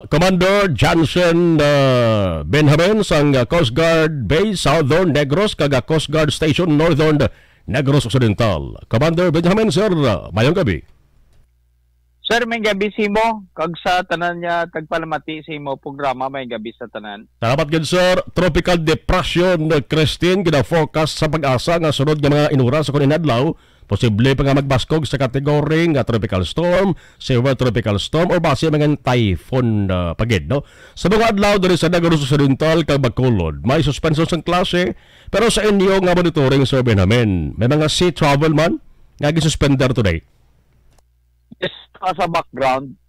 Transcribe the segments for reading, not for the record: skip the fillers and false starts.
Commander Johnson Benjamin sang Coast Guard Base Southern Negros kag Coast Guard Station Northern Negros Occidental. Commander Benjamin, sir, mayong gabi. Sir, may gabi simo kag sa tanan niya tagpalamati sa imo programa, may gabi sa tanan. Salamat gid, sir. Tropical Depression Christine gina-forecast sa pag-asa nga sunod nga mga inura sa kuning adlaw. Posible pa nga magbaskog sa kategory nga tropical storm, severe tropical storm or base mga typhoon pagid, no? Sa mga adlaw diri sa Negros Occidental kag Bacolod, may suspension sa klase pero sa inyo nga monitoring survey namin, may mga sea travel man nga gisuspender today. Yes, sa background,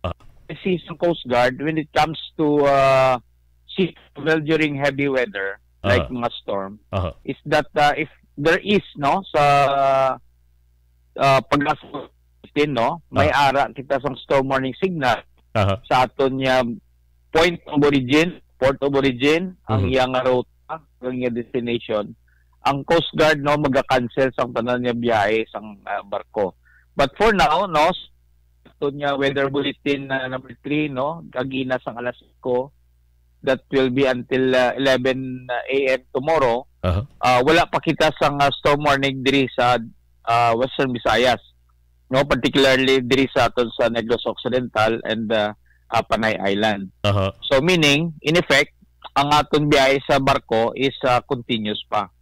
I see some Coast Guard when it comes to sea travel during heavy weather like mga storm, is that if there is sa pag-asa no, may ara kita sa storm warning signal sa aton niya point of origin, port of origin, ang iyang ruta, ang iyang destination. Ang Coast Guard no maga-cancel sa tanan niya biyahe sang barko. But for now no, aton niya weather bulletin number 3 no, kagina sang alas 5, that will be until 11 a.m. tomorrow. Wala pa kita sa storm warning diri sa Western Visayas, no, particularly diri sa aton sa Negros Occidental and Panay Island. So meaning in effect ang aton biyahe sa barko is continuous pa.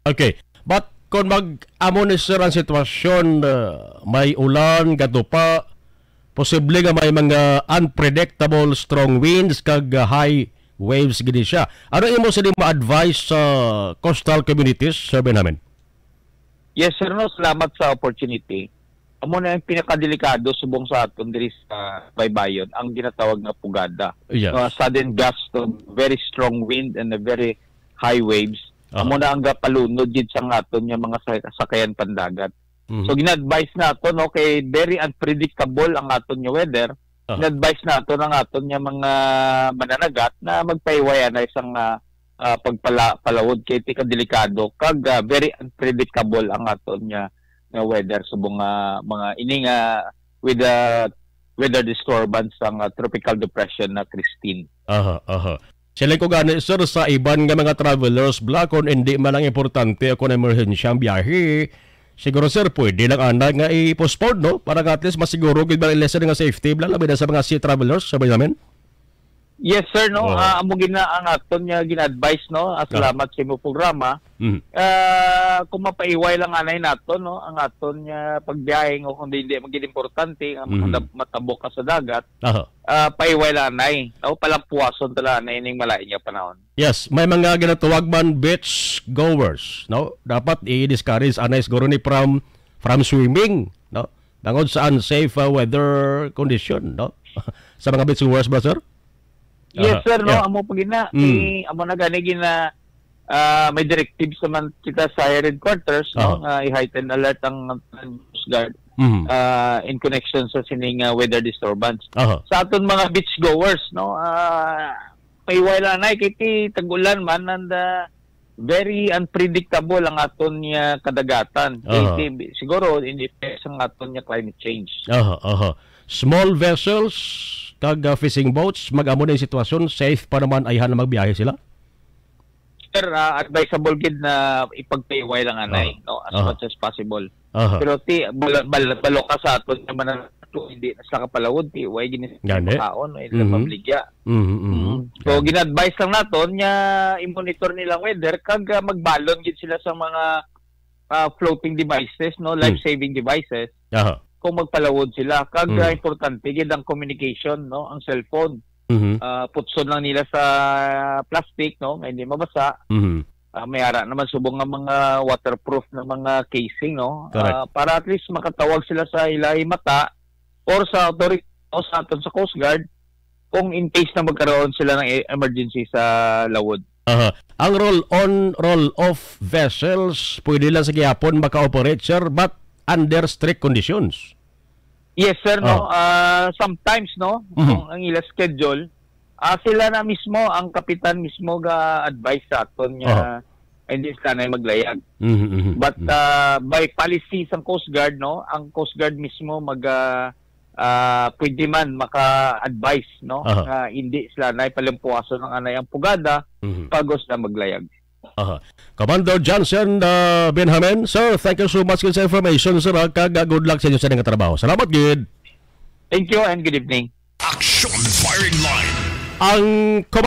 Okay, but kung mag-amonitor ang sitwasyon, may ulan gatupa, posible nga may mga unpredictable strong winds kag high waves gini siya. Ano imo sa ma-advise sa coastal communities, Sir Benjamin? Yes, sir, no, salamat sa opportunity. Amo na yung pinakadelikado subong sa aton diri sa baybayon, ang ginatawag na pugada. Yes. Sudden gust of very strong wind and a very high waves. Amo na ang gapalunod gid sa aton nga mga sakayan pandagat. So gina-advise nato no kay very unpredictable ang aton nga weather. Gina-advise nato ang aton nga mga mananagat na magpaiwayan na isang pagpalawod kay ti kadelikado kag very unpredictable ang aton nga weather subong mga ining with the weather disturbance ang tropical depression na Christine. Sila ko gani, sir, sa iban nga mga travelers black kung hindi man lang importante kung emergency ang biyahe, siguro, sir, pwede lang ana nga i-postpone, no? Para at least masiguro gid ba lesson nga safety bla labi na sa mga sea travelers, sabay namin. Yes, sir, no. Amo gina ang aton nga gina-advise no. Salamat sa imo programa. Kung mapaiway lang anay nato no ang aton nga pagbiyahe o kung hindi maging importante ang matabok ka sa dagat. Paiway lang anay. O palampuason tala na ining malain nga panahon. Yes, may mga ginatawag man beach goers, no. Dapat i-discourage anay siguro ni from swimming, no. Tungod sa unsafe weather condition, no. Sa mga beach goers ba, sir? Yes, sir, no. Amo pa gina, amo na gani gina may directives naman kita sa headquarters no, i-heighten alert ang Coast Guard in connection sa sining weather disturbance. Sa aton mga beach goers no, paiway lang na kay tagulan man and very unpredictable ang aton nga kadagatan. Siguro in effect ang aton nga climate change. Small vessels kag fishing boats, mag-amo na yung sitwasyon, safe pa naman ayhan na magbiyahe sila? Sir, advisable gid na ipagpaiway lang anay, no, as much as possible. Pero balo ka sa aton naman hindi na sa kapalawod, way gini sa kaon, way pabligya. So gina-advise lang naton nga i-monitor nilang weather kag magbalon gid sila sa mga floating devices, no, life-saving devices. Kung magpalawod sila kag importante gid ang communication no, ang cellphone putson lang nila sa plastic no, hindi mabasa. May ara naman subong nga mga waterproof na mga casing no, para at least makatawag sila sa ilay mata or sa authority o sa aton sa Coast Guard kung in case na magkaroon sila ng emergency sa lawod. Ang roll-on, roll-off vessels pwede lang sa gihapon maka-operate, sir, but under strict conditions. Yes, sir, no. Sometimes no, kung ang ila schedule, sila na mismo ang kapitan mismo ga advise sa aton nga hindi sila na maglayag. But by policy sa Coast Guard no, ang Coast Guard mismo pwede man maka-advise, no? Hindi sila na ipalimpuaso ng anay ang pugada pagos na maglayag. Commander Johnson Benjamin, sir, thank you so much sa information, sir. Good luck sa inyo sa inyong trabaho. Salamat, gid. Thank you and good evening. Action Firing Line. Ang